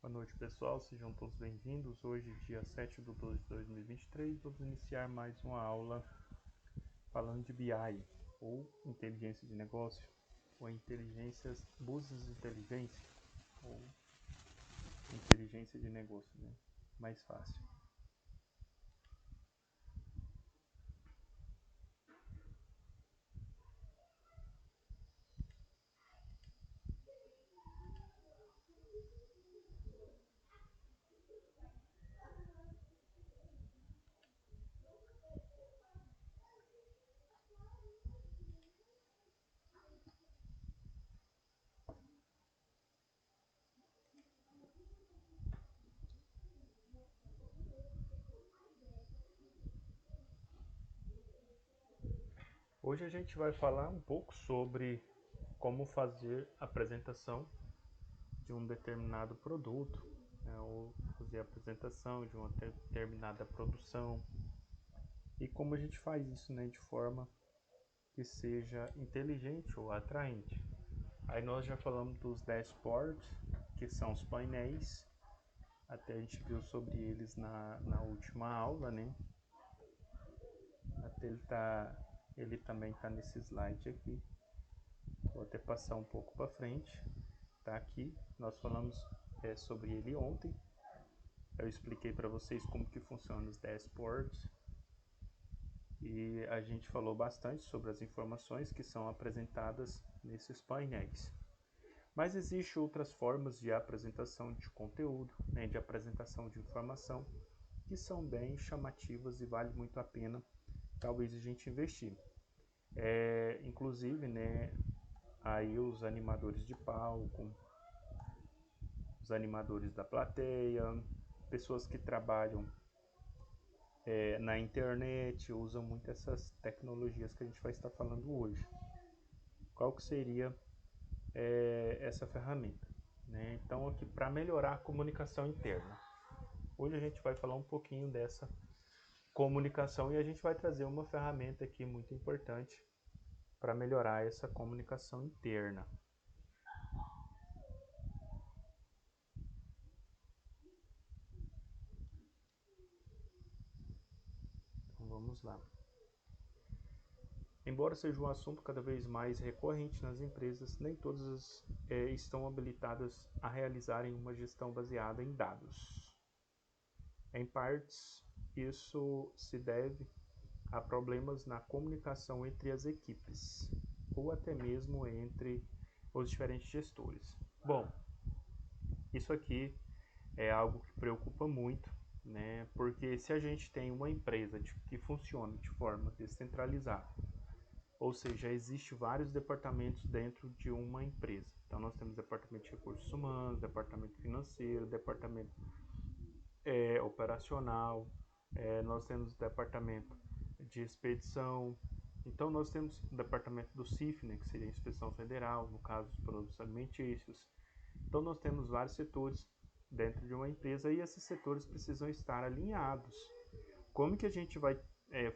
Boa noite, pessoal, sejam todos bem-vindos. Hoje, dia 7 de 12 de 2023, vamos iniciar mais uma aula falando de BI, ou Inteligência de Negócio, ou Business Inteligência, ou Inteligência de Negócio, né? Mais fácil. Hoje a gente vai falar um pouco sobre como fazer a apresentação de um determinado produto, né, ou fazer a apresentação de uma determinada produção, e como a gente faz isso, né, de forma que seja inteligente ou atraente. Aí nós já falamos dos dashboards, que são os painéis, até a gente viu sobre eles na última aula, né? Até ele também está nesse slide aqui. Vou até passar um pouco para frente. Tá aqui, nós falamos sobre ele ontem. Eu expliquei para vocês como que funcionam os dashboards. E a gente falou bastante sobre as informações que são apresentadas nesses painéis. Mas existem outras formas de apresentação de conteúdo, né, de apresentação de informação, que são bem chamativas e vale muito a pena, talvez, a gente investir. Inclusive, né, aí os animadores de palco, os animadores da plateia, pessoas que trabalham na internet, usam muito essas tecnologias que a gente vai estar falando hoje. Qual que seria essa ferramenta? Né? Então, aqui para melhorar a comunicação interna. Hoje a gente vai falar um pouquinho dessa comunicação e a gente vai trazer uma ferramenta aqui muito importante para melhorar essa comunicação interna. Então vamos lá. Embora seja um assunto cada vez mais recorrente nas empresas, nem todas estão habilitadas a realizarem uma gestão baseada em dados. Em partes, isso se deve a problemas na comunicação entre as equipes, ou até mesmo entre os diferentes gestores. Bom, isso aqui é algo que preocupa muito, né? Porque se a gente tem uma empresa que funciona de forma descentralizada, ou seja, existe vários departamentos dentro de uma empresa. Então nós temos departamento de recursos humanos, departamento financeiro, departamento operacional, nós temos departamento de expedição. Então nós temos o departamento do CIF, né, que seria a Inspeção Federal, no caso dos produtos alimentícios. Então nós temos vários setores dentro de uma empresa e esses setores precisam estar alinhados. Como que a gente vai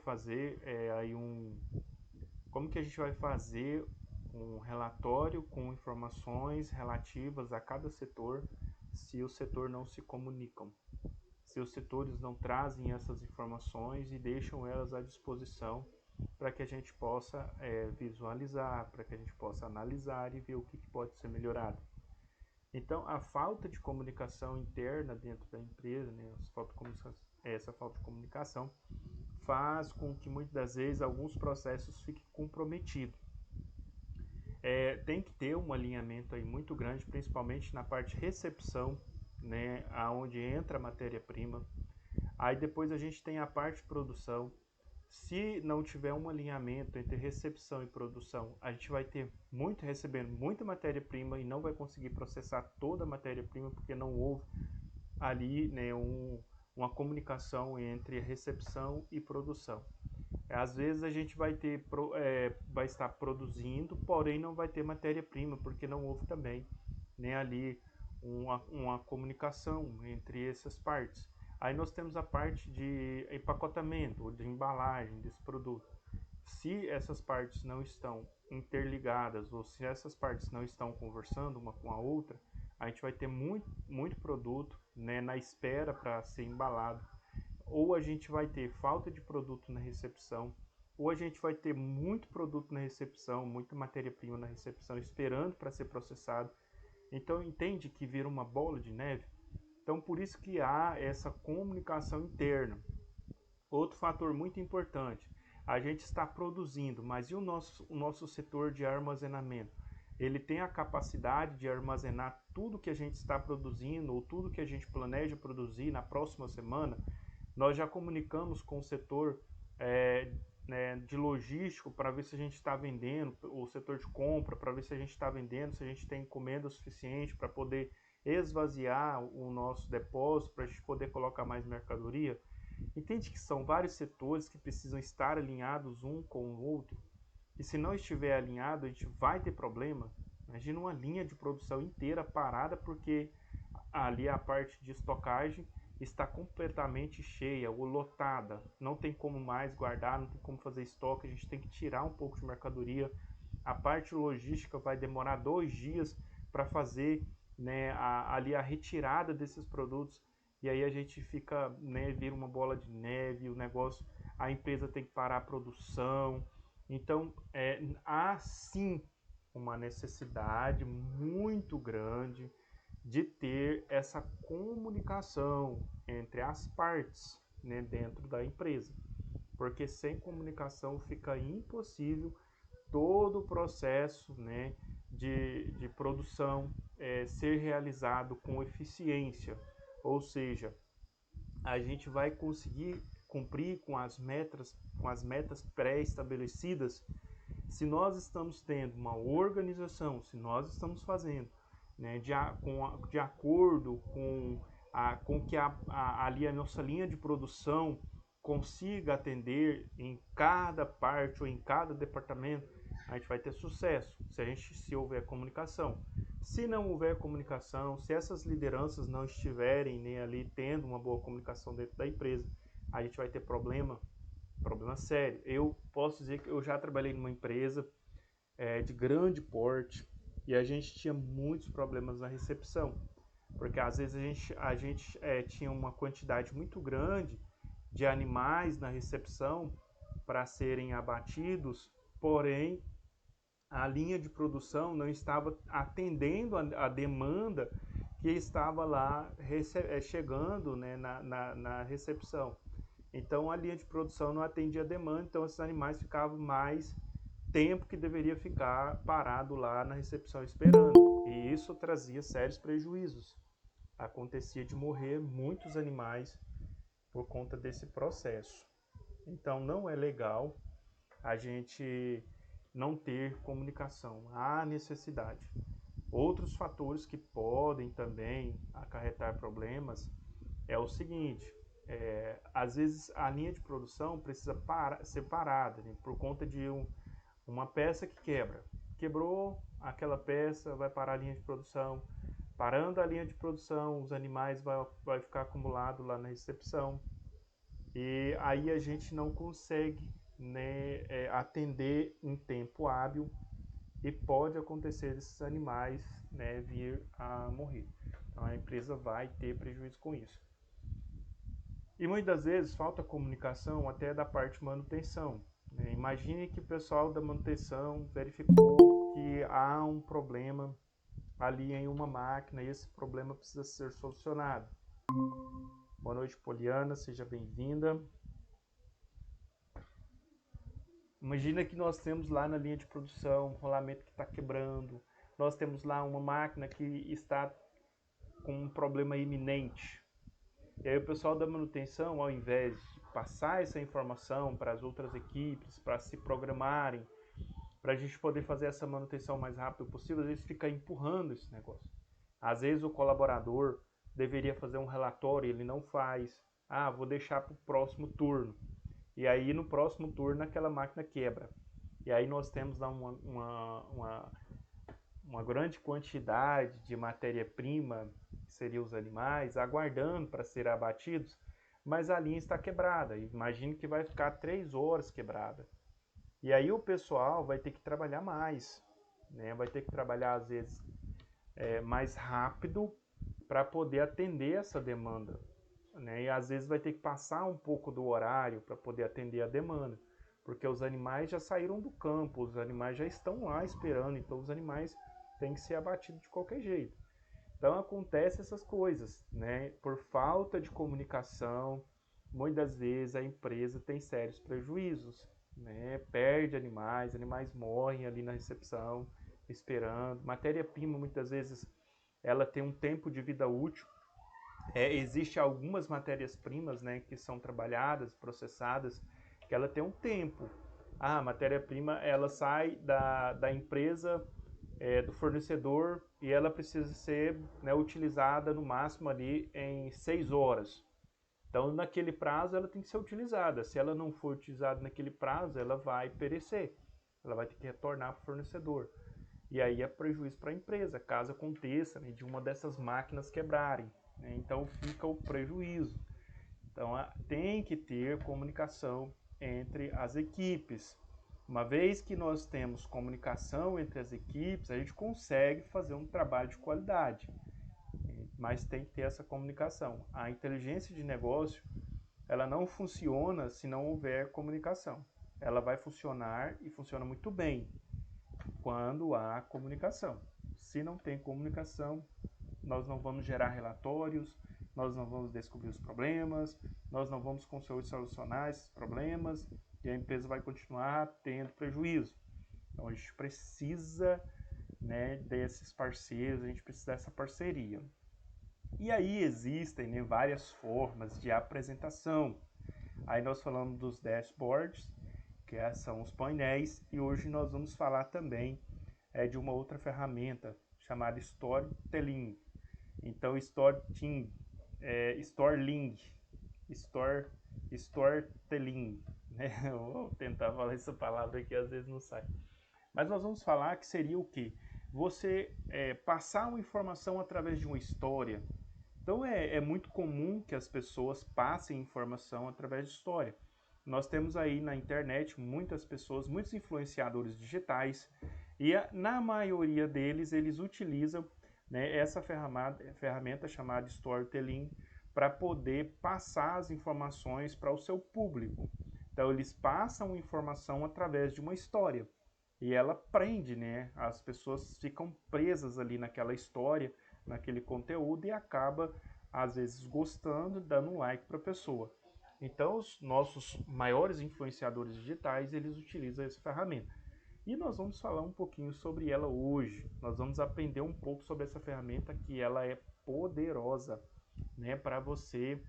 fazer como que a gente vai fazer um relatório com informações relativas a cada setor se o setor não se comunicam? Se os setores não trazem essas informações e deixam elas à disposição para que a gente possa visualizar, para que a gente possa analisar e ver o que pode ser melhorado. Então, a falta de comunicação interna dentro da empresa, né, essa falta de comunicação, faz com que muitas das vezes alguns processos fiquem comprometidos. Tem que ter um alinhamento aí muito grande, principalmente na parte de recepção, né, aonde entra a matéria-prima. Aí depois a gente tem a parte de produção. Se não tiver um alinhamento entre recepção e produção, a gente vai ter recebendo muita matéria-prima e não vai conseguir processar toda a matéria-prima porque não houve ali, né, uma comunicação entre recepção e produção. Às vezes a gente vai estar produzindo, porém não vai ter matéria-prima porque não houve também, né, ali uma comunicação entre essas partes. Aí nós temos a parte de empacotamento ou de embalagem desse produto. Se essas partes não estão interligadas ou se essas partes não estão conversando uma com a outra, a gente vai ter muito produto, né, na espera para ser embalado, ou a gente vai ter falta de produto na recepção, ou a gente vai ter muito produto na recepção, muita matéria-prima na recepção esperando para ser processado. Então entende que vira uma bola de neve? Então por isso que há essa comunicação interna. Outro fator muito importante, a gente está produzindo, mas e o nosso setor de armazenamento? Ele tem a capacidade de armazenar tudo que a gente está produzindo ou tudo que a gente planeja produzir na próxima semana? Nós já comunicamos com o setor né, de logístico para ver se a gente está vendendo, o setor de compra para ver se a gente está vendendo, se a gente tem encomenda suficiente para poder esvaziar o nosso depósito, para a gente poder colocar mais mercadoria. Entende que são vários setores que precisam estar alinhados um com o outro, e se não estiver alinhado a gente vai ter problema. Imagina uma linha de produção inteira parada porque ali a parte de estocagem está completamente cheia ou lotada, não tem como mais guardar, não tem como fazer estoque, a gente tem que tirar um pouco de mercadoria. A parte logística vai demorar 2 dias para fazer, né, ali a retirada desses produtos, e aí a gente fica, né, vira uma bola de neve, o negócio, a empresa tem que parar a produção. Então há sim uma necessidade muito grande de ter essa comunicação entre as partes, né, dentro da empresa, porque sem comunicação fica impossível todo o processo, né, de produção ser realizado com eficiência, ou seja, a gente vai conseguir cumprir com as metas pré-estabelecidas se nós estamos tendo uma organização, se nós estamos fazendo, né, de acordo com que ali a nossa linha de produção consiga atender em cada parte ou em cada departamento, a gente vai ter sucesso se houver comunicação. Se não houver comunicação, se essas lideranças não estiverem, né, ali tendo uma boa comunicação dentro da empresa, a gente vai ter problema sério. Eu posso dizer que eu já trabalhei numa empresa de grande porte e a gente tinha muitos problemas na recepção, porque às vezes a gente tinha uma quantidade muito grande de animais na recepção para serem abatidos, porém a linha de produção não estava atendendo a demanda que estava lá chegando, né, na recepção. Então a linha de produção não atendia a demanda, então esses animais ficavam mais tempo que deveria ficar parado lá na recepção esperando. E isso trazia sérios prejuízos. Acontecia de morrer muitos animais por conta desse processo. Então não é legal a gente não ter comunicação. Há necessidade. Outros fatores que podem também acarretar problemas é o seguinte: às vezes a linha de produção precisa ser parada, né, por conta de uma peça que quebra. Quebrou aquela peça, vai parar a linha de produção. Parando a linha de produção, os animais vai ficar acumulado lá na recepção. E aí a gente não consegue, né, atender em tempo hábil e pode acontecer desses animais, né, vir a morrer. Então a empresa vai ter prejuízo com isso. E muitas vezes falta comunicação até da parte de manutenção. Né? Imagine que o pessoal da manutenção verificou que há um problema ali em uma máquina e esse problema precisa ser solucionado. Boa noite, Poliana, seja bem-vinda. Imagina que nós temos lá na linha de produção um rolamento que está quebrando, nós temos lá uma máquina que está com um problema iminente. E aí o pessoal da manutenção, ao invés de passar essa informação para as outras equipes, para se programarem, para a gente poder fazer essa manutenção o mais rápido possível, às vezes fica empurrando esse negócio. Às vezes o colaborador deveria fazer um relatório, ele não faz. Ah, vou deixar para o próximo turno. E aí no próximo turno aquela máquina quebra. E aí nós temos lá uma grande quantidade de matéria-prima, que seriam os animais, aguardando para serem abatidos, mas a linha está quebrada. Imagine que vai ficar 3 horas quebrada. E aí o pessoal vai ter que trabalhar mais, né? Vai ter que trabalhar às vezes mais rápido para poder atender essa demanda, né? E às vezes vai ter que passar um pouco do horário para poder atender a demanda, porque os animais já saíram do campo, os animais já estão lá esperando, então os animais têm que ser abatidos de qualquer jeito. Então acontece essas coisas, né? Por falta de comunicação, muitas vezes a empresa tem sérios prejuízos, né? Perde animais, animais morrem ali na recepção, esperando. Matéria-prima muitas vezes ela tem um tempo de vida útil. Existe algumas matérias-primas, né, que são trabalhadas, processadas, que ela tem um tempo. A matéria-prima ela sai da empresa, do fornecedor, e ela precisa ser, né, utilizada no máximo ali em 6 horas. Então, naquele prazo, ela tem que ser utilizada. Se ela não for utilizada naquele prazo, ela vai perecer. Ela vai ter que retornar para o fornecedor. E aí é prejuízo para a empresa, caso aconteça, né, de uma dessas máquinas quebrarem, né? Então fica o prejuízo. Então tem que ter comunicação entre as equipes. Uma vez que nós temos comunicação entre as equipes, a gente consegue fazer um trabalho de qualidade, mas tem que ter essa comunicação. A inteligência de negócio, ela não funciona se não houver comunicação. Ela vai funcionar e funciona muito bem quando há comunicação. Se não tem comunicação, nós não vamos gerar relatórios, nós não vamos descobrir os problemas, nós não vamos conseguir solucionar esses problemas e a empresa vai continuar tendo prejuízo. Então a gente precisa, né, desses parceiros, a gente precisa dessa parceria. E aí existem, né, várias formas de apresentação. Aí nós falamos dos dashboards, que são os painéis, e hoje nós vamos falar também de uma outra ferramenta chamada Storytelling. Então, Storytelling, Storytelling, né? Eu vou tentar falar essa palavra aqui, às vezes não sai. Mas nós vamos falar que seria o quê? Você passar uma informação através de uma história. Então é muito comum que as pessoas passem informação através de história. Nós temos aí na internet muitas pessoas, muitos influenciadores digitais, e na maioria deles eles utilizam, né, essa ferramenta chamada Storytelling para poder passar as informações para o seu público. Então eles passam informação através de uma história e ela prende, né? As pessoas ficam presas ali naquela história, naquele conteúdo e acaba às vezes gostando, dando um like para a pessoa. Então os nossos maiores influenciadores digitais, eles utilizam essa ferramenta. E nós vamos falar um pouquinho sobre ela hoje. Nós vamos aprender um pouco sobre essa ferramenta, que ela é poderosa, né, para você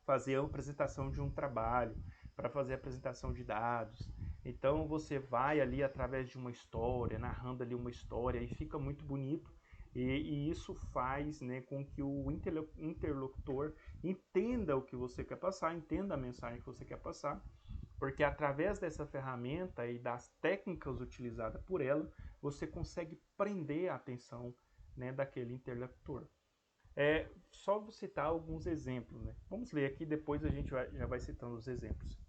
fazer a apresentação de um trabalho, para fazer a apresentação de dados. Então você vai ali através de uma história, narrando ali uma história, e fica muito bonito. E isso faz, né, com que o interlocutor entenda o que você quer passar, entenda a mensagem que você quer passar, porque através dessa ferramenta e das técnicas utilizadas por ela, você consegue prender a atenção, né, daquele interlocutor. Só vou citar alguns exemplos, né? Vamos ler aqui, depois a gente já vai citando os exemplos.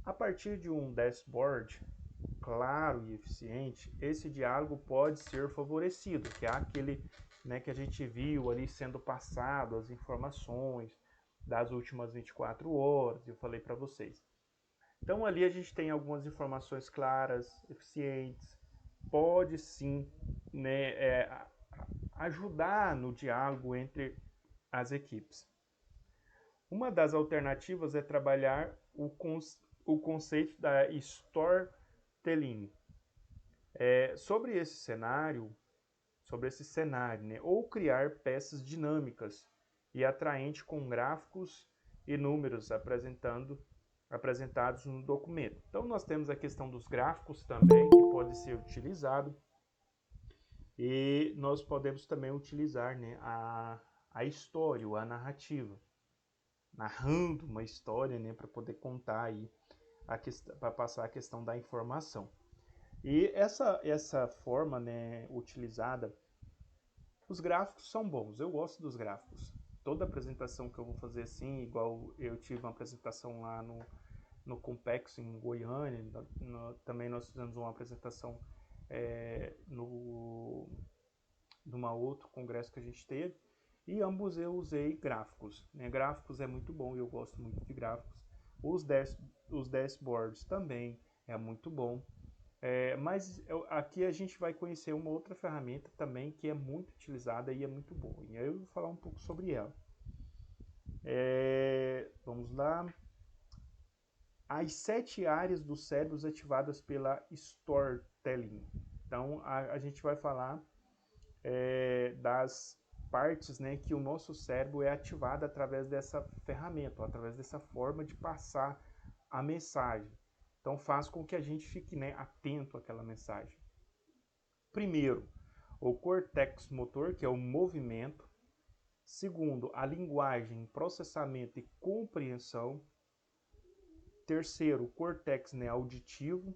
A partir de um dashboard claro e eficiente, esse diálogo pode ser favorecido, que é aquele, né, que a gente viu ali sendo passado as informações das últimas 24 horas, eu falei para vocês. Então ali a gente tem algumas informações claras, eficientes, pode sim, né, ajudar no diálogo entre as equipes. Uma das alternativas é trabalhar o conceito da storytelling. Sobre esse cenário, né, ou criar peças dinâmicas e atraentes com gráficos e números apresentados no documento. Então nós temos a questão dos gráficos também, que pode ser utilizado, e nós podemos também utilizar, né, a história, a narrativa, narrando uma história, né, para poder contar aí, para passar a questão da informação. E essa forma, né, utilizada, os gráficos são bons, eu gosto dos gráficos. Toda apresentação que eu vou fazer assim, igual eu tive uma apresentação lá no Compex em Goiânia, também nós fizemos uma apresentação no numa outro congresso que a gente teve, e ambos eu usei gráficos, né? Gráficos é muito bom, eu gosto muito de gráficos. Os dashboards também é muito bom. Mas aqui a gente vai conhecer uma outra ferramenta também que é muito utilizada e é muito boa. E aí eu vou falar um pouco sobre ela. Vamos lá. As 7 áreas do cérebro ativadas pela storytelling. Então a gente vai falar das partes, né, que o nosso cérebro é ativado através dessa ferramenta, através dessa forma de passar a mensagem. Então faz com que a gente fique, né, atento àquela mensagem. Primeiro, o córtex motor, que é o movimento. Segundo, a linguagem, processamento e compreensão. Terceiro, o córtex, né, auditivo,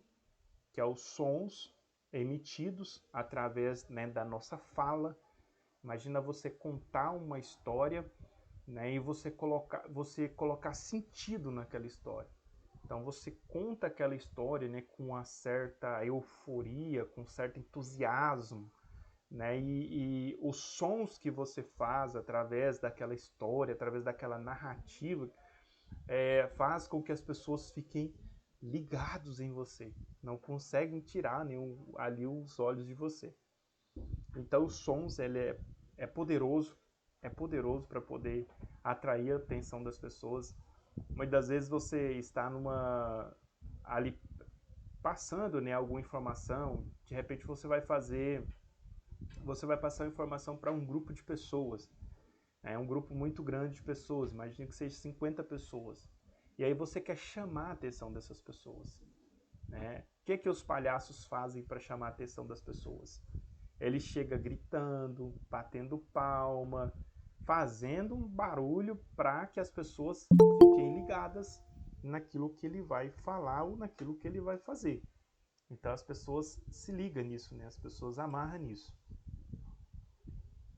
que é os sons emitidos através, né, da nossa fala. Imagina você contar uma história, né, e você colocar sentido naquela história. Então você conta aquela história, né, com uma certa euforia, com certo entusiasmo, né, e os sons que você faz através daquela história, através daquela narrativa, faz com que as pessoas fiquem ligados em você, não conseguem tirar ali os olhos de você. Então os sons é poderoso, para poder atrair a atenção das pessoas. Muitas vezes você está ali passando, né, alguma informação, de repente você vai passar informação para um grupo de pessoas, um grupo muito grande de pessoas, imagine que seja 50 pessoas. E aí você quer chamar a atenção dessas pessoas, né? O que os palhaços fazem para chamar a atenção das pessoas? Ele chega gritando, batendo palma, fazendo um barulho para que as pessoas fiquem ligadas naquilo que ele vai falar ou naquilo que ele vai fazer. Então as pessoas se ligam nisso, né? As pessoas amarram nisso.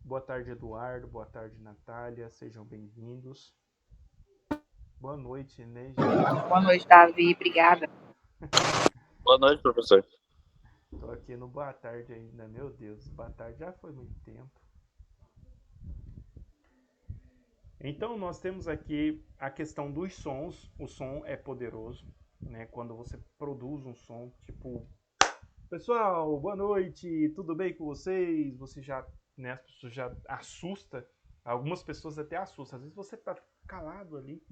Boa tarde, Eduardo. Boa tarde, Natália. Sejam bem-vindos. Boa noite, né, gente? Boa noite, Davi. Obrigada. Boa noite, professor. Tô aqui no boa tarde ainda. Meu Deus, boa tarde já foi muito tempo. Então nós temos aqui a questão dos sons. O som é poderoso, né? Quando você produz um som, tipo, pessoal, boa noite, tudo bem com vocês? Você já, né? As pessoas já assusta. Algumas pessoas até assustam. Às vezes você tá calado ali,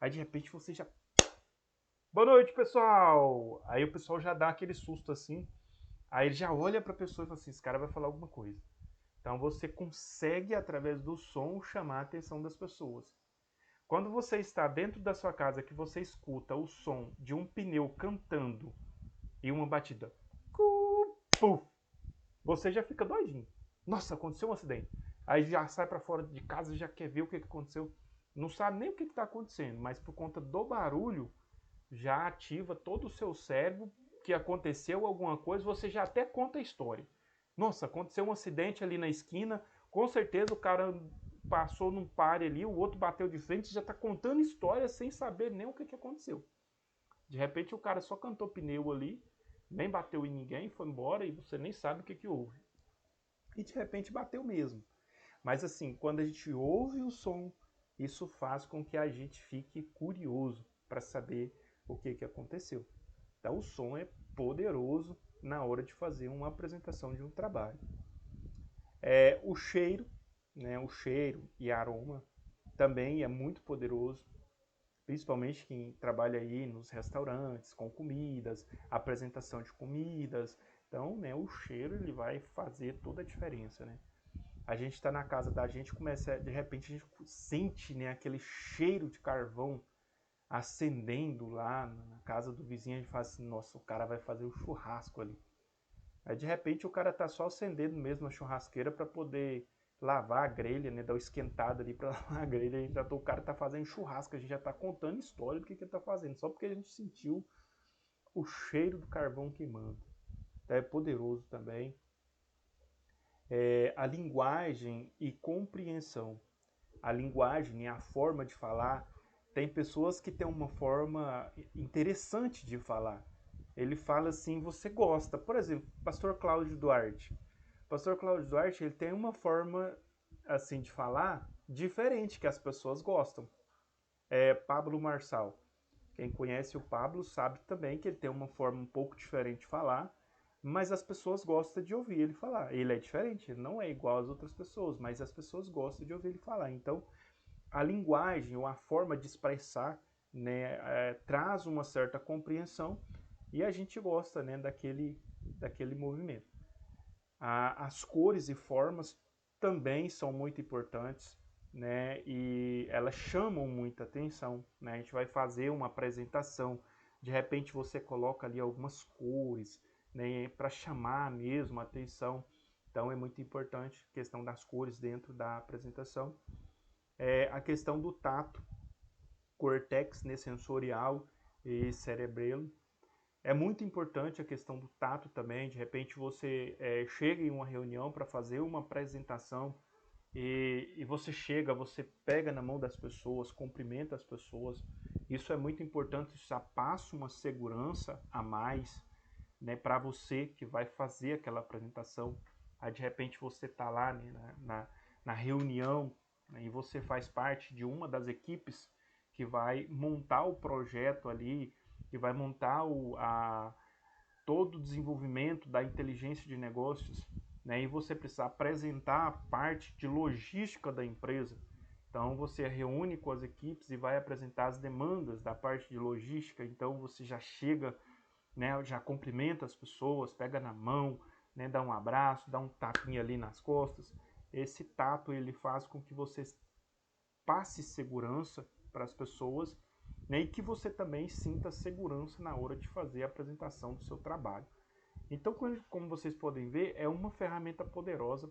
aí de repente você já, boa noite, pessoal. Aí o pessoal já dá aquele susto assim. Aí ele já olha para a pessoa e fala assim, esse cara vai falar alguma coisa. Então você consegue, através do som, chamar a atenção das pessoas. Quando você está dentro da sua casa, que você escuta o som de um pneu cantando e uma batida, você já fica doidinho. Nossa, aconteceu um acidente. Aí já sai para fora de casa e já quer ver o que aconteceu. Não sabe nem o que está acontecendo, mas por conta do barulho, já ativa todo o seu cérebro que aconteceu alguma coisa, você já até conta a história. Nossa, aconteceu um acidente ali na esquina, com certeza o cara passou num pare ali, o outro bateu de frente, já está contando história sem saber nem o que aconteceu. De repente o cara só cantou pneu ali, nem bateu em ninguém, foi embora e você nem sabe o que houve. E de repente bateu mesmo. Mas assim, quando a gente ouve o som, isso faz com que a gente fique curioso para saber o que aconteceu. Então o som é poderoso na hora de fazer uma apresentação de um trabalho. O cheiro, né, o cheiro e aroma também é muito poderoso, principalmente quem trabalha aí nos restaurantes com comidas, apresentação de comidas. Então, né, o cheiro ele vai fazer toda a diferença, né? A gente está na casa da gente, começa, de repente a gente sente, né, aquele cheiro de carvão acendendo lá na casa do vizinho, a gente fala assim, nossa, o cara vai fazer um churrasco ali. Aí de repente o cara tá só acendendo mesmo a churrasqueira para poder lavar a grelha, né, dar uma esquentada ali para lavar a grelha, o cara tá fazendo churrasco, a gente já tá contando história do que ele tá fazendo, só porque a gente sentiu o cheiro do carvão queimando. Então é poderoso também. A linguagem e compreensão. A linguagem, a forma de falar, tem pessoas que têm uma forma interessante de falar. Ele fala assim, você gosta. Por exemplo, Pastor Cláudio Duarte. Pastor Cláudio Duarte, ele tem uma forma, assim, de falar diferente que as pessoas gostam. Pablo Marçal. Quem conhece o Pablo sabe também que ele tem uma forma um pouco diferente de falar, mas as pessoas gostam de ouvir ele falar. Ele é diferente, ele não é igual às outras pessoas, mas as pessoas gostam de ouvir ele falar. Então, a linguagem ou a forma de expressar, né, traz uma certa compreensão e a gente gosta, né, daquele movimento. As cores e formas também são muito importantes, né, e elas chamam muita atenção, né. A gente vai fazer uma apresentação, de repente você coloca ali algumas cores, né, para chamar mesmo a atenção. Então é muito importante a questão das cores dentro da apresentação. A questão do tato, cortex, né, sensorial e cerebelo. É muito importante a questão do tato também. De repente você chega em uma reunião para fazer uma apresentação e você chega, você pega na mão das pessoas, cumprimenta as pessoas. Isso é muito importante, isso já passa uma segurança a mais, né, para você que vai fazer aquela apresentação. Aí de repente você está lá, né, na reunião, né, e você faz parte de uma das equipes que vai montar o projeto ali, que vai montar todo o desenvolvimento da inteligência de negócios, né, e você precisa apresentar a parte de logística da empresa. Então você reúne com as equipes e vai apresentar as demandas da parte de logística. Então você já chega, né, já cumprimenta as pessoas, pega na mão, né, dá um abraço, dá um tapinha ali nas costas. Esse tato ele faz com que você passe segurança para as pessoas, né, e que você também sinta segurança na hora de fazer a apresentação do seu trabalho. Então, como vocês podem ver, é uma ferramenta poderosa.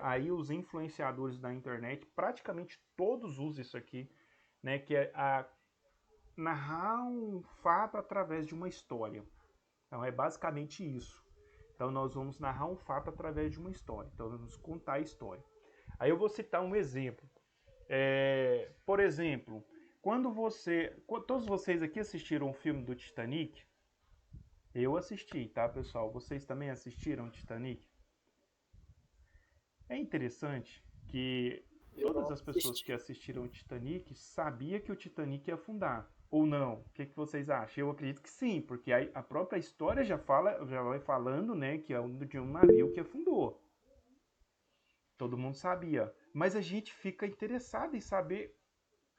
Aí os influenciadores da internet, praticamente todos usam isso aqui, né, que é narrar um fato através de uma história. Então é basicamente isso. Então nós vamos narrar um fato através de uma história. Então nós vamos contar a história. Aí eu vou citar um exemplo. Por exemplo, todos vocês aqui assistiram o filme do Titanic? Eu assisti, tá, pessoal? Vocês também assistiram o Titanic? É interessante que Eu todas não as pessoas que assisti. assistiram o Titanic sabiam que o Titanic ia afundar. Ou não? O que vocês acham? Eu acredito que sim, porque a própria história já vai falando, né, que é de um navio que afundou. Todo mundo sabia. Mas a gente fica interessado em saber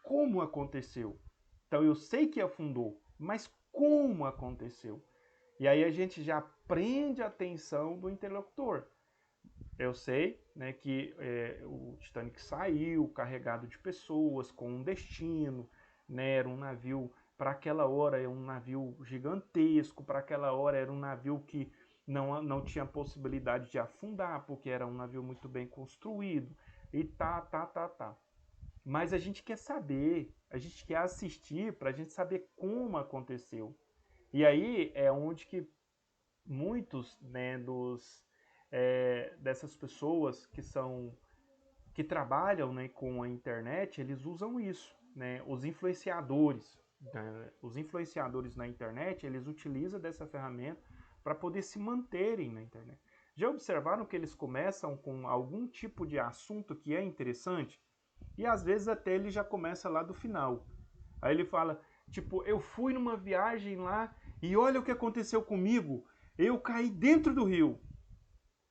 como aconteceu. Então eu sei que afundou, mas como aconteceu? E aí a gente já prende a atenção do interlocutor. Eu sei, né, que o Titanic saiu carregado de pessoas com um destino, né, era um navio, para aquela hora era um navio gigantesco, para aquela hora era um navio que não tinha possibilidade de afundar, porque era um navio muito bem construído, e tá. Mas a gente quer saber, a gente quer assistir para a gente saber como aconteceu. E aí é onde que muitos, né, dessas pessoas que trabalham, né, com a internet, eles usam isso, né? Os influenciadores, né? Os influenciadores na internet, eles utilizam dessa ferramenta para poder se manterem na internet. Já observaram que eles começam com algum tipo de assunto que é interessante? E às vezes até ele já começa lá do final. Aí ele fala, tipo, eu fui numa viagem lá e olha o que aconteceu comigo. Eu caí dentro do rio.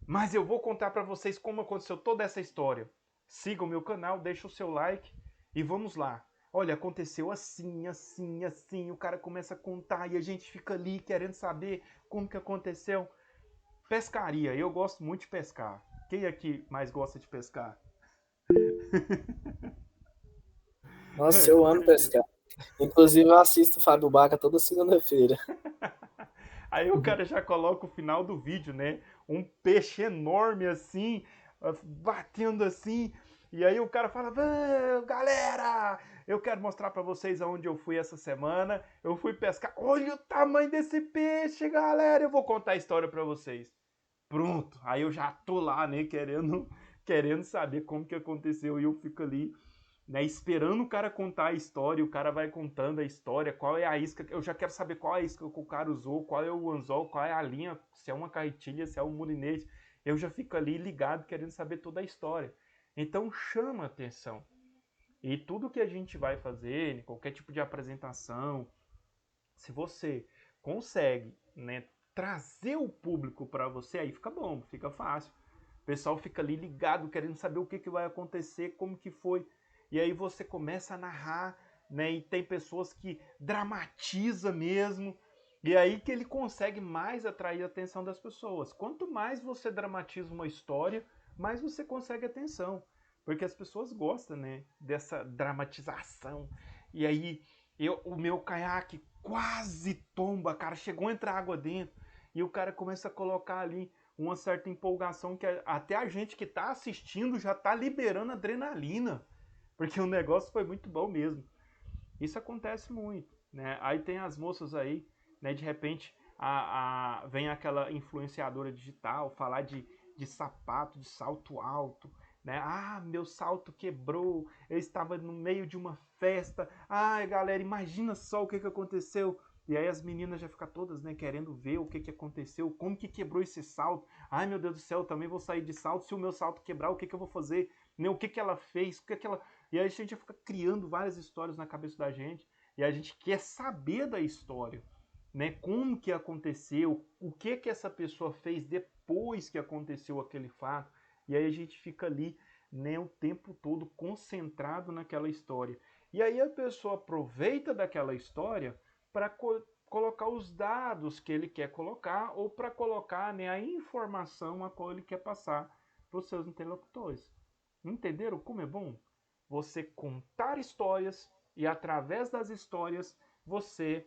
Mas eu vou contar para vocês como aconteceu toda essa história. Siga o meu canal, deixa o seu like e vamos lá. Olha, aconteceu assim, assim, assim. O cara começa a contar e a gente fica ali querendo saber como que aconteceu. Pescaria, eu gosto muito de pescar. Quem aqui mais gosta de pescar? Nossa, eu Com amo certeza. pescar. Inclusive, eu assisto o Fábio Baca toda segunda-feira. Aí o cara já coloca o final do vídeo, né? Um peixe enorme assim, batendo assim. E aí o cara fala: galera, eu quero mostrar para vocês aonde eu fui essa semana. Eu fui pescar. Olha o tamanho desse peixe, galera. Eu vou contar a história para vocês. Pronto. Aí eu já tô lá, né? Querendo saber como que aconteceu. E eu fico ali, né, esperando o cara contar a história, o cara vai contando a história, qual é a isca, eu já quero saber qual é a isca que o cara usou, qual é o anzol, qual é a linha, se é uma carretilha, se é um mulinete, eu já fico ali ligado querendo saber toda a história. Então chama a atenção. E tudo que a gente vai fazer, qualquer tipo de apresentação, se você consegue, né, trazer o público para você, aí fica bom, fica fácil. O pessoal fica ali ligado, querendo saber o que, que vai acontecer, como que foi. E aí você começa a narrar, né, e tem pessoas que dramatiza mesmo. E aí que ele consegue mais atrair a atenção das pessoas. Quanto mais você dramatiza uma história, mais você consegue atenção. Porque as pessoas gostam, né, dessa dramatização. E aí o meu caiaque quase tomba, cara. Chegou a entrar água dentro. E o cara começa a colocar ali uma certa empolgação que até a gente que tá assistindo já tá liberando adrenalina. Porque o negócio foi muito bom mesmo. Isso acontece muito, né? Aí tem as moças aí, né? De repente vem aquela influenciadora digital falar de sapato, de salto alto, né? Ah, meu salto quebrou, eu estava no meio de uma festa. Ai, galera, imagina só o que aconteceu. E aí as meninas já ficam todas, né, querendo ver o que aconteceu, como que quebrou esse salto. Ai, meu Deus do céu, eu também vou sair de salto. Se o meu salto quebrar, o que eu vou fazer? Né? O que ela fez? O que ela... E aí a gente fica criando várias histórias na cabeça da gente, e a gente quer saber da história, né? Como que aconteceu, o que essa pessoa fez depois que aconteceu aquele fato. E aí a gente fica ali, né, o tempo todo concentrado naquela história. E aí a pessoa aproveita daquela história para colocar os dados que ele quer colocar ou para colocar, né, a informação a qual ele quer passar para os seus interlocutores. Entenderam como é bom? Você contar histórias e através das histórias você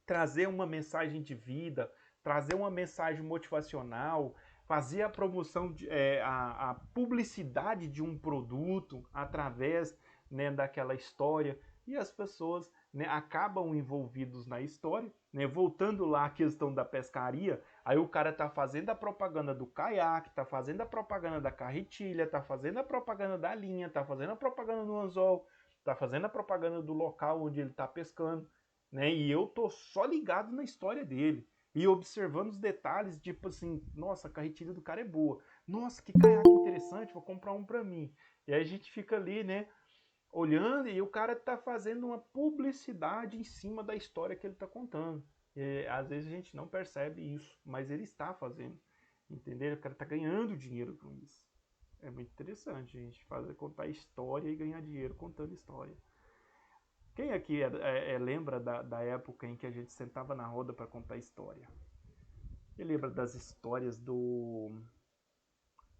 trazer uma mensagem de vida, trazer uma mensagem motivacional, fazer a promoção, a publicidade de um produto através, né, daquela história, e as pessoas, né, acabam envolvidos na história, né? Voltando lá à questão da pescaria, aí o cara tá fazendo a propaganda do caiaque, tá fazendo a propaganda da carretilha, tá fazendo a propaganda da linha, tá fazendo a propaganda do anzol, tá fazendo a propaganda do local onde ele tá pescando, né? E eu tô só ligado na história dele e observando os detalhes, tipo assim, nossa, a carretilha do cara é boa. Nossa, que caiaque interessante, vou comprar um para mim. E aí a gente fica ali, né, olhando e o cara tá fazendo uma publicidade em cima da história que ele tá contando. E, às vezes a gente não percebe isso, mas ele está fazendo. Entendeu? O cara tá ganhando dinheiro com isso. É muito interessante a gente fazer contar história e ganhar dinheiro contando história. Quem aqui lembra da época em que a gente sentava na roda para contar história? Quem lembra das histórias do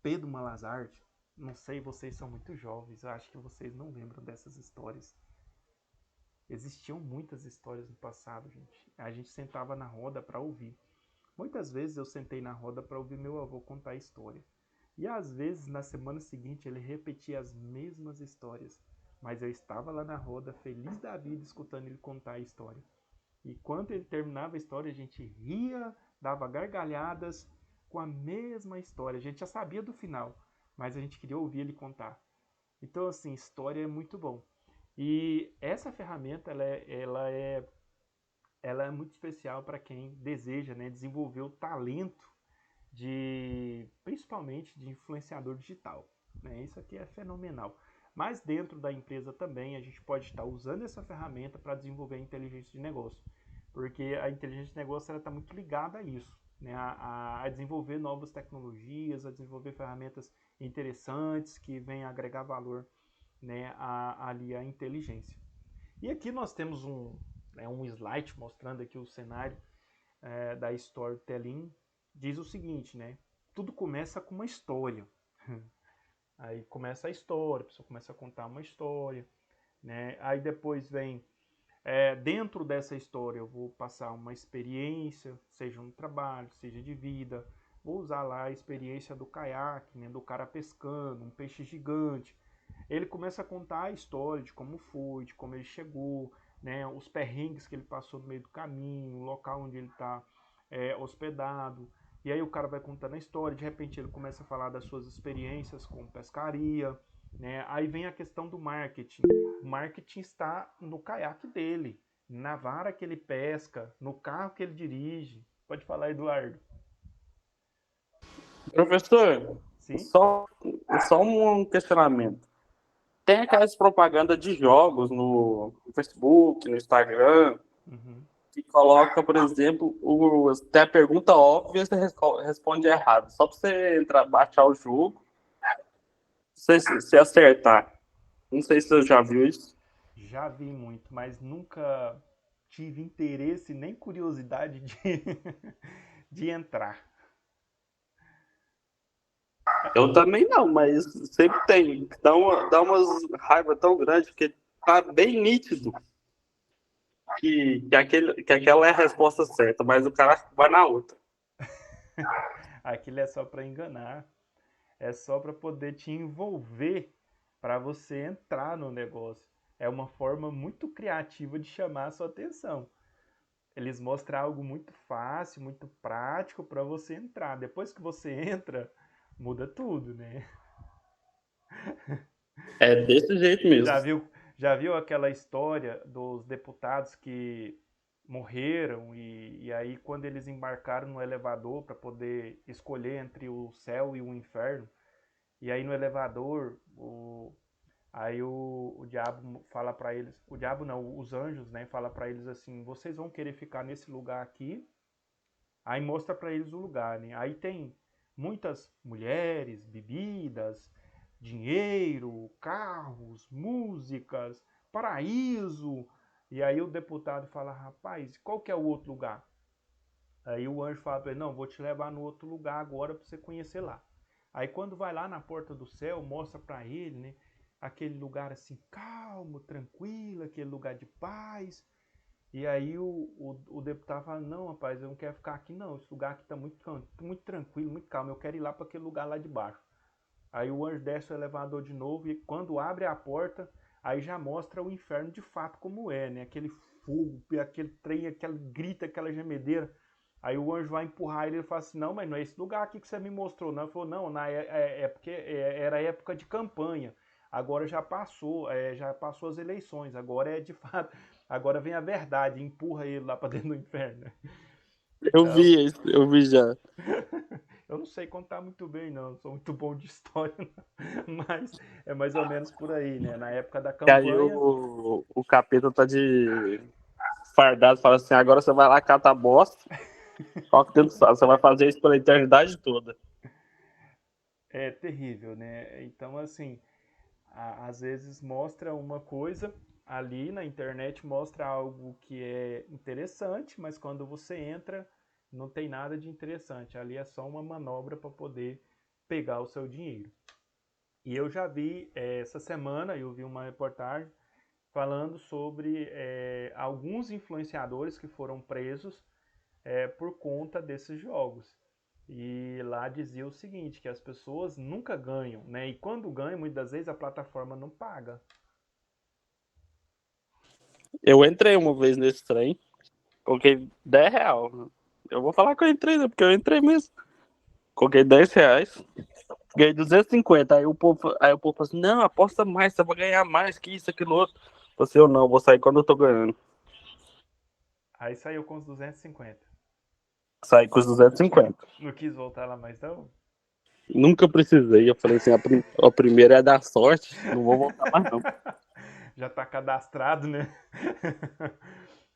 Pedro Malazarte? Não sei, vocês são muito jovens, eu acho que vocês não lembram dessas histórias. Existiam muitas histórias no passado, gente. A gente sentava na roda para ouvir. Muitas vezes eu sentei na roda para ouvir meu avô contar a história. E às vezes na semana seguinte ele repetia as mesmas histórias. Mas eu estava lá na roda, feliz da vida, escutando ele contar a história. E quando ele terminava a história, a gente ria, dava gargalhadas com a mesma história. A gente já sabia do final, mas a gente queria ouvir ele contar. Então, assim, história é muito bom. E essa ferramenta, ela é muito especial para quem deseja, né, desenvolver o talento principalmente de influenciador digital. Né? Isso aqui é fenomenal. Mas dentro da empresa também a gente pode estar usando essa ferramenta para desenvolver a inteligência de negócio, porque a inteligência de negócio está muito ligada a isso, né? A desenvolver novas tecnologias, a desenvolver ferramentas interessantes que venham agregar valor, né, ali a inteligência. E aqui nós temos um slide mostrando aqui o cenário da storytelling. Diz o seguinte, né? Tudo começa com uma história. Aí começa a história, a pessoa começa a contar uma história, né? Aí depois vem, dentro dessa história eu vou passar uma experiência, seja no trabalho, seja de vida. Vou usar lá a experiência do caiaque, né? Do cara pescando, um peixe gigante. Ele começa a contar a história de como foi, de como ele chegou, né? Os perrengues que ele passou no meio do caminho, o local onde ele está hospedado. E aí o cara vai contando a história, de repente ele começa a falar das suas experiências com pescaria, né? Aí vem a questão do marketing. O marketing está no caiaque dele, na vara que ele pesca, no carro que ele dirige. Pode falar, Eduardo. Professor, Sim? só um questionamento. Tem aquelas propagandas de jogos no Facebook, no Instagram, Uhum. que coloca, por exemplo, tem a pergunta óbvia e você responde errado. Só para você entrar, baixar o jogo, se acertar. Não sei se você já viu isso. Já vi muito, mas nunca tive interesse nem curiosidade de, de entrar. Eu também não, mas sempre tem. Dá umas raiva tão grande, porque tá bem nítido que aquela é a resposta certa, mas o cara vai na outra. Aquilo é só para enganar, é só para poder te envolver, para você entrar no negócio. É uma forma muito criativa de chamar a sua atenção. Eles mostram algo muito fácil, muito prático para você entrar. Depois que você entra, muda tudo, né? É desse jeito Já mesmo. viu, já viu aquela história dos deputados que morreram e aí quando eles embarcaram no elevador para poder escolher entre o céu e o inferno, e aí no elevador o diabo fala para eles, o diabo não, os anjos, né, fala para eles assim, vocês vão querer ficar nesse lugar aqui. Aí mostra para eles o lugar, né? Aí tem muitas mulheres, bebidas, dinheiro, carros, músicas, paraíso. E aí o deputado fala, rapaz, qual que é o outro lugar? Aí o anjo fala para ele, não, vou te levar no outro lugar agora para você conhecer lá. Aí quando vai lá na porta do céu, mostra para ele, né, aquele lugar assim calmo, tranquilo, aquele lugar de paz. E aí o deputado fala, não, rapaz, eu não quero ficar aqui não, esse lugar aqui tá muito tranquilo, muito calmo, eu quero ir lá para aquele lugar lá de baixo. Aí o anjo desce o elevador de novo e quando abre a porta, aí já mostra o inferno de fato como é, né? Aquele fogo, aquele trem, aquele grita, aquela gemedeira. Aí o anjo vai empurrar ele e fala assim, não, mas não é esse lugar aqui que você me mostrou, não. Ele falou, não, porque era época de campanha. Agora já passou as eleições, agora é de fato, agora vem a verdade, empurra ele lá para dentro do inferno. Eu Então, vi isso, eu vi já. eu não sei contar muito bem, não. Não sou muito bom de história, não. Mas é mais ou menos por aí, né? Na época da E aí campanha. o capeta tá de fardado, fala assim, agora você vai lá catar bosta, coloca dentro do saco, você vai fazer isso pela eternidade toda. É terrível, né? Então, assim, às vezes mostra uma coisa ali na internet, mostra algo que é interessante, mas quando você entra, não tem nada de interessante. Ali é só uma manobra para poder pegar o seu dinheiro. E eu já vi essa semana, eu vi uma reportagem falando sobre alguns influenciadores que foram presos por conta desses jogos. E lá dizia o seguinte, que as pessoas nunca ganham, né? E quando ganham, muitas vezes a plataforma não paga. Eu entrei uma vez nesse trem, coloquei R$ 10. Eu vou falar que eu entrei, né? Porque eu entrei mesmo. Coloquei R$ 10, ganhei 250. Aí o povo falou assim: não, aposta mais, você vai ganhar mais que isso, aquilo outro. Você eu não, vou sair quando eu tô ganhando. Aí saiu com os 250. Saí com os 250. Não quis voltar lá mais não? Nunca precisei. Eu falei assim: a primeira é dar sorte, não vou voltar mais não. Já tá cadastrado, né?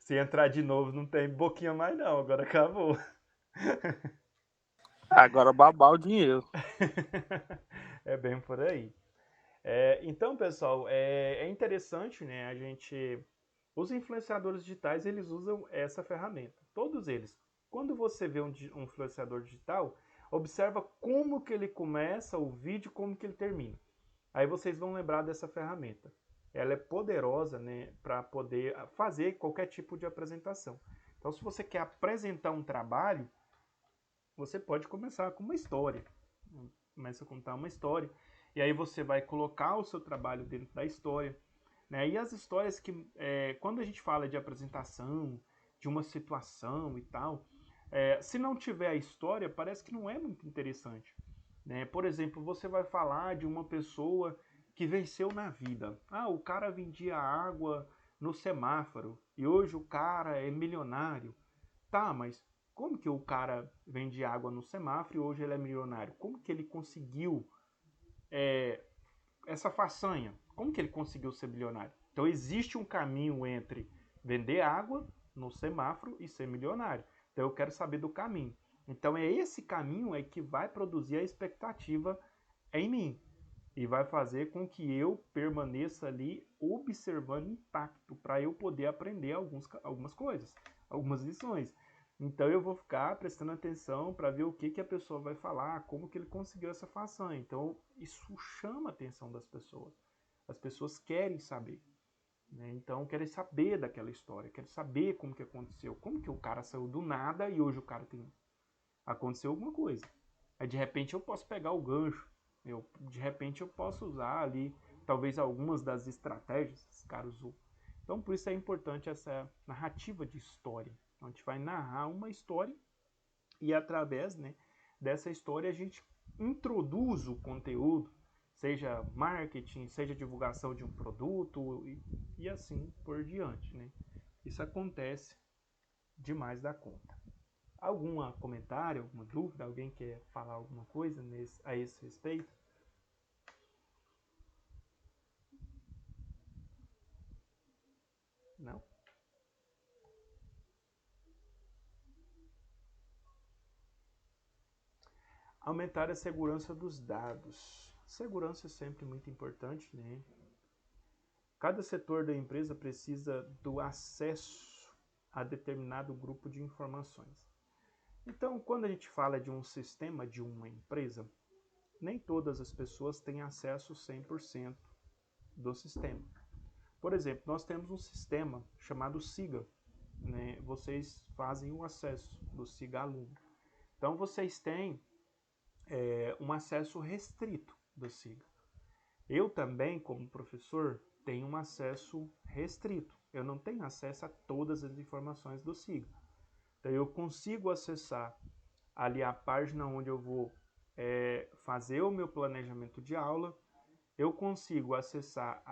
Se entrar de novo, não tem boquinha mais não, agora acabou. Agora babar o dinheiro. É bem por aí. Então, pessoal, é interessante, né? Os influenciadores digitais, eles usam essa ferramenta. Todos eles. Quando você vê um influenciador digital, observa como que ele começa o vídeo, como que ele termina. Aí vocês vão lembrar dessa ferramenta. Ela é poderosa, né, para poder fazer qualquer tipo de apresentação. Então, se você quer apresentar um trabalho, você pode começar com uma história. Começa a contar uma história. E aí você vai colocar o seu trabalho dentro da história. Né? E as histórias que, quando a gente fala de apresentação, de uma situação e tal, se não tiver a história, parece que não é muito interessante. Né? Por exemplo, você vai falar de uma pessoa que venceu na vida. Ah, o cara vendia água no semáforo e hoje o cara é milionário. Tá, mas Como que o cara vende água no semáforo e hoje ele é milionário? Como que ele conseguiu essa façanha? Como que ele conseguiu ser bilionário? Então existe um caminho entre vender água no semáforo e ser milionário. Então eu quero saber do caminho. Então é esse caminho que vai produzir a expectativa em mim e vai fazer com que eu permaneça ali observando o impacto para eu poder aprender algumas coisas, algumas lições. Então eu vou ficar prestando atenção para ver o que a pessoa vai falar, como que ele conseguiu essa façanha. Então isso chama a atenção das pessoas. As pessoas querem saber, né? Então querem saber daquela história, querem saber como que aconteceu, como que o cara saiu do nada e hoje o cara tem aconteceu alguma coisa. Aí de repente eu posso pegar o gancho, de repente eu posso usar ali talvez algumas das estratégias que esse cara usou. Então por isso é importante essa narrativa de história. Então, a gente vai narrar uma história e através, né, dessa história a gente introduz o conteúdo, seja marketing, seja divulgação de um produto e assim por diante, né? Isso acontece demais da conta. Algum comentário, alguma dúvida? Alguém quer falar alguma coisa a esse respeito? Não? Aumentar a segurança dos dados. Segurança é sempre muito importante, né? Cada setor da empresa precisa do acesso a determinado grupo de informações. Então, quando a gente fala de um sistema de uma empresa, nem todas as pessoas têm acesso 100% do sistema. Por exemplo, nós temos um sistema chamado SIGA, né? Vocês fazem o acesso do SIGA Aluno. Então, vocês têm um acesso restrito do SIGA. Eu também, como professor, tenho um acesso restrito. Eu não tenho acesso a todas as informações do SIGA. Então, eu consigo acessar ali a página onde eu vou fazer o meu planejamento de aula, eu consigo acessar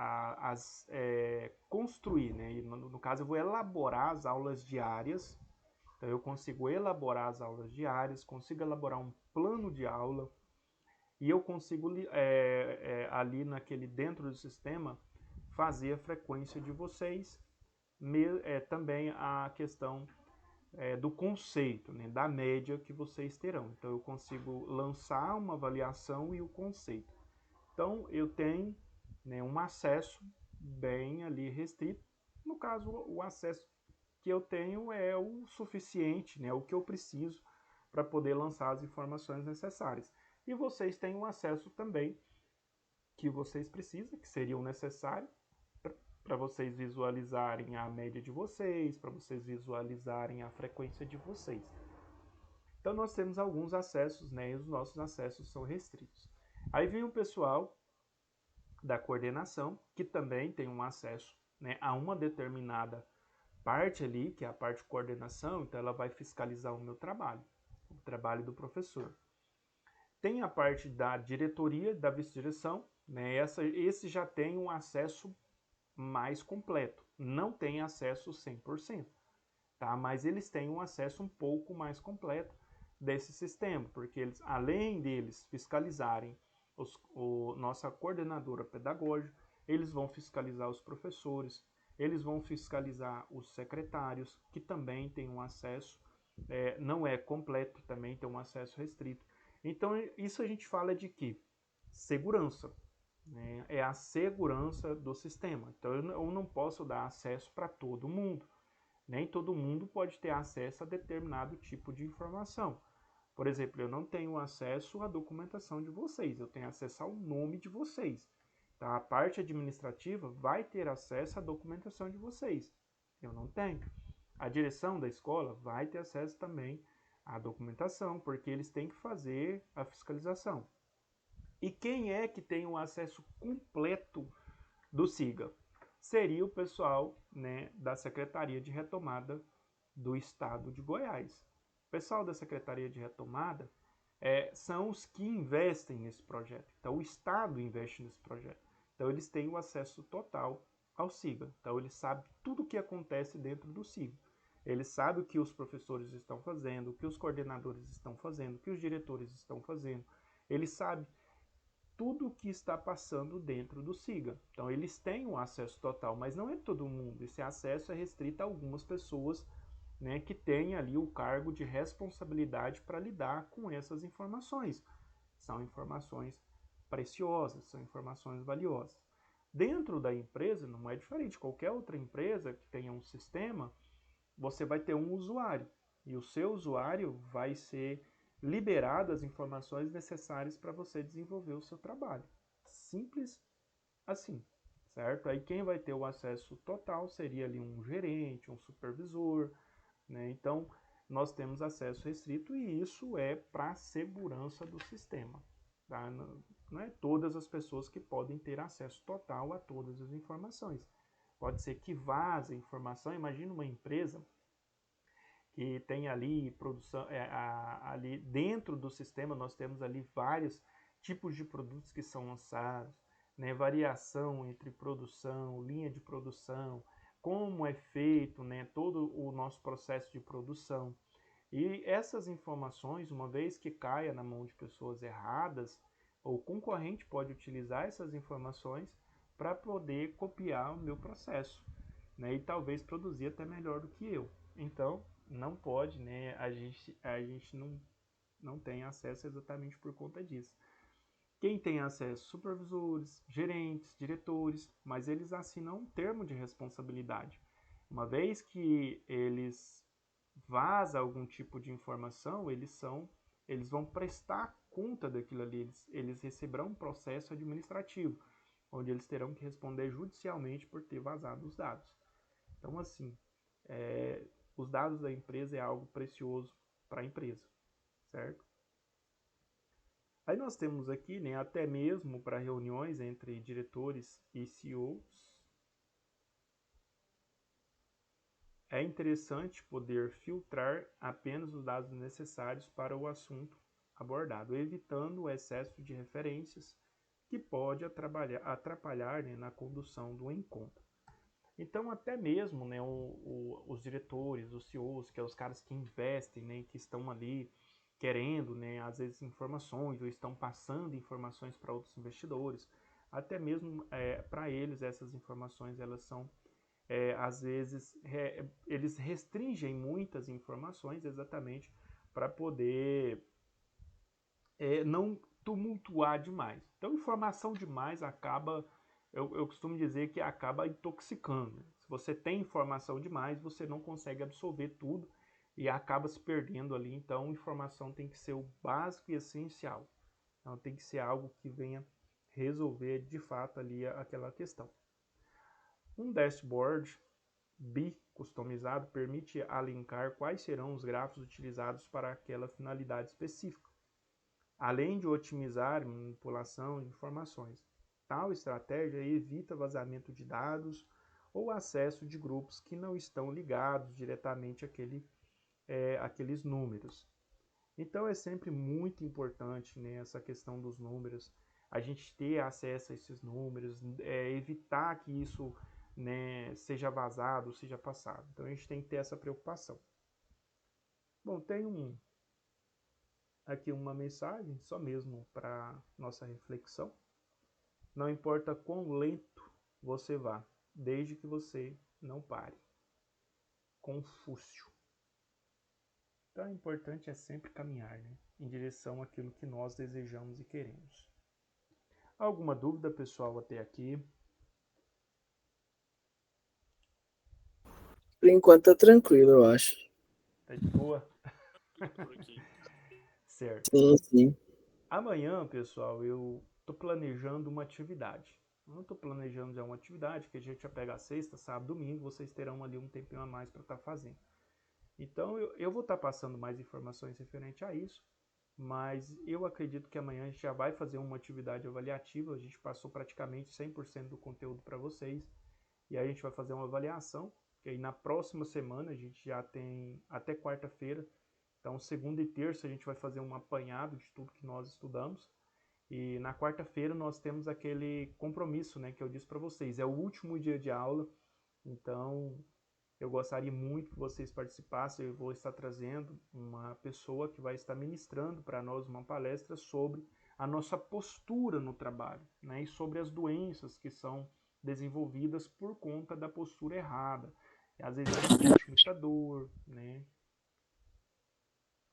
construir, né? E no caso eu vou elaborar as aulas diárias, então eu consigo elaborar as aulas diárias, consigo elaborar um plano de aula e eu consigo ali dentro do sistema fazer a frequência de vocês, também a questão do conceito, né, da média que vocês terão. Então eu consigo lançar uma avaliação e o conceito. Então eu tenho, né, um acesso bem ali restrito. No caso, o acesso que eu tenho é o suficiente, né, o que eu preciso para poder lançar as informações necessárias. E vocês têm um acesso também que vocês precisam, que seriam necessários para vocês visualizarem a média de vocês, para vocês visualizarem a frequência de vocês. Então nós temos alguns acessos, né, e os nossos acessos são restritos. Aí vem o pessoal da coordenação, que também tem um acesso, né, a uma determinada parte ali, que é a parte de coordenação, então ela vai fiscalizar o meu trabalho, o trabalho do professor. Tem a parte da diretoria, da vice-direção, né, esse já tem um acesso mais completo. Não tem acesso 100%, tá? Mas eles têm um acesso um pouco mais completo desse sistema, porque eles, além deles fiscalizarem nossa coordenadora pedagógica, eles vão fiscalizar os professores, eles vão fiscalizar os secretários, que também têm um acesso, não é completo, também tem um acesso restrito. Então, isso a gente fala de que? Segurança. Né? É a segurança do sistema. Então eu não posso dar acesso para todo mundo. Nem todo mundo pode ter acesso a determinado tipo de informação. Por exemplo, eu não tenho acesso à documentação de vocês, eu tenho acesso ao nome de vocês. Tá? A parte administrativa vai ter acesso à documentação de vocês. Eu não tenho. A direção da escola vai ter acesso também à documentação, porque eles têm que fazer a fiscalização. E quem é que tem o acesso completo do SIGA? Seria o pessoal, né, da Secretaria de Retomada do Estado de Goiás. O pessoal da Secretaria de Retomada são os que investem nesse projeto. Então o Estado investe nesse projeto. Então eles têm o acesso total ao SIGA. Então eles sabem tudo o que acontece dentro do SIGA. Ele sabe o que os professores estão fazendo, o que os coordenadores estão fazendo, o que os diretores estão fazendo. Ele sabe tudo o que está passando dentro do SIGA. Então, eles têm um acesso total, mas não é todo mundo. Esse acesso é restrito a algumas pessoas, né, que têm ali o cargo de responsabilidade para lidar com essas informações. São informações preciosas, são informações valiosas. Dentro da empresa, não é diferente. Qualquer outra empresa que tenha um sistema, você vai ter um usuário. E o seu usuário vai ser liberado as informações necessárias para você desenvolver o seu trabalho. Simples assim, certo? Aí quem vai ter o acesso total seria ali um gerente, um supervisor, né? Então, nós temos acesso restrito e isso é para a segurança do sistema. Tá? Não é todas as pessoas que podem ter acesso total a todas as informações. Pode ser que vaze informação. Imagina uma empresa que tem ali produção, ali dentro do sistema nós temos ali vários tipos de produtos que são lançados, né, variação entre produção, linha de produção, como é feito, né, todo o nosso processo de produção. E essas informações, uma vez que caia na mão de pessoas erradas, o concorrente pode utilizar essas informações para poder copiar o meu processo, né, e talvez produzir até melhor do que eu. Então, não pode, né? A gente não tem acesso exatamente por conta disso. Quem tem acesso? Supervisores, gerentes, diretores, mas eles assinam um termo de responsabilidade. Uma vez que eles vazam algum tipo de informação, eles vão prestar conta daquilo ali, eles receberão um processo administrativo, onde eles terão que responder judicialmente por ter vazado os dados. Então, assim, os dados da empresa é algo precioso para a empresa, certo? Aí nós temos aqui, né, até mesmo para reuniões entre diretores e CEOs, é interessante poder filtrar apenas os dados necessários para o assunto abordado, evitando o excesso de referências que pode atrapalhar, né, na condução do encontro. Então, até mesmo, né, os diretores, os CEOs, que são os caras que investem, né, que estão ali querendo, né, às vezes, informações, ou estão passando informações para outros investidores, até mesmo para eles essas informações, elas são, às vezes, eles restringem muitas informações exatamente para poder não tumultuar demais. Então, informação demais acaba, eu costumo dizer que acaba intoxicando. Se você tem informação demais, você não consegue absorver tudo e acaba se perdendo ali. Então, informação tem que ser o básico e essencial. Então, tem que ser algo que venha resolver de fato ali aquela questão. Um dashboard customizado permite alinhar quais serão os gráficos utilizados para aquela finalidade específica, além de otimizar a manipulação de informações. Tal estratégia evita vazamento de dados ou acesso de grupos que não estão ligados diretamente àqueles números. Então é sempre muito importante, né, essa questão dos números, a gente ter acesso a esses números, evitar que isso, né, seja vazado, seja passado. Então a gente tem que ter essa preocupação. Bom, tem aqui uma mensagem, só mesmo para nossa reflexão. Não importa quão lento você vá, desde que você não pare. Confúcio. Então, o importante é sempre caminhar, né, em direção àquilo que nós desejamos e queremos. Alguma dúvida, pessoal, até aqui? Por enquanto tá tranquilo, eu acho. Tá de boa? Certo. Sim, sim. Amanhã, pessoal, eu tô planejando uma atividade. Não estou planejando já uma atividade que a gente já pega a sexta, sábado, domingo, vocês terão ali um tempinho a mais para estar fazendo. Então, eu vou estar passando mais informações referente a isso, mas eu acredito que amanhã a gente já vai fazer uma atividade avaliativa, a gente passou praticamente 100% do conteúdo para vocês, e aí a gente vai fazer uma avaliação, que aí na próxima semana a gente já tem até quarta-feira, então segunda e terça a gente vai fazer um apanhado de tudo que nós estudamos, e na quarta-feira nós temos aquele compromisso, né, que eu disse para vocês, é o último dia de aula, então Eu gostaria muito que vocês participassem. Eu vou estar trazendo uma pessoa que vai estar ministrando para nós uma palestra sobre a nossa postura no trabalho, né? E sobre as doenças que são desenvolvidas por conta da postura errada. E, às vezes a gente sente muita dor, né?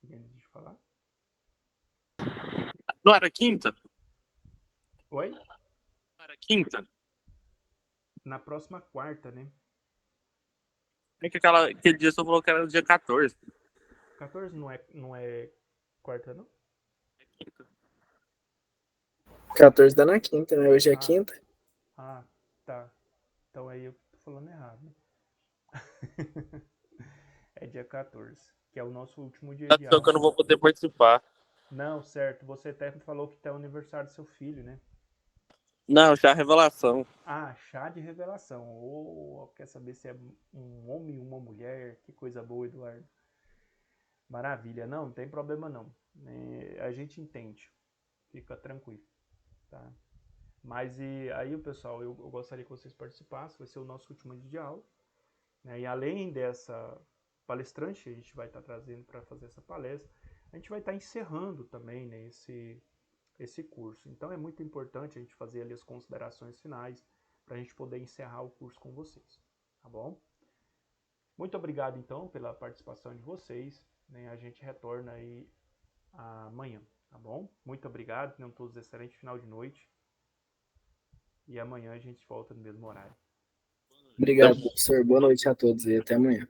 Deixa eu falar. Não era quinta? Oi? Não era quinta? Na próxima quarta, né? É que aquele dia você falou que era no dia 14. 14 não é quarta, não? É quinta. 14 dá na quinta, né? Hoje é Ah, quinta. tá. Então aí eu tô falando errado, né? É dia 14, que é o nosso último dia de Só que eu aula. não vou poder participar. Não, certo. Você até falou que tá o aniversário do seu filho, né? Não, já é revelação. Ah, chá de revelação. Ou quer saber se é um homem ou uma mulher? Que coisa boa, Eduardo. Maravilha. Não tem problema não. A gente entende. Fica tranquilo, tá? Mas e aí, pessoal, eu gostaria que vocês participassem. Vai ser o nosso último dia de aula, né? E além dessa palestrante que a gente vai estar trazendo para fazer essa palestra, a gente vai estar encerrando também, né, esse curso. Então é muito importante a gente fazer ali as considerações finais para a gente poder encerrar o curso com vocês, tá bom? Muito obrigado então pela participação de vocês, né? A gente retorna aí amanhã, tá bom? Muito obrigado, tenham todos um excelente final de noite e amanhã a gente volta no mesmo horário. Obrigado, professor. Boa noite a todos e até amanhã.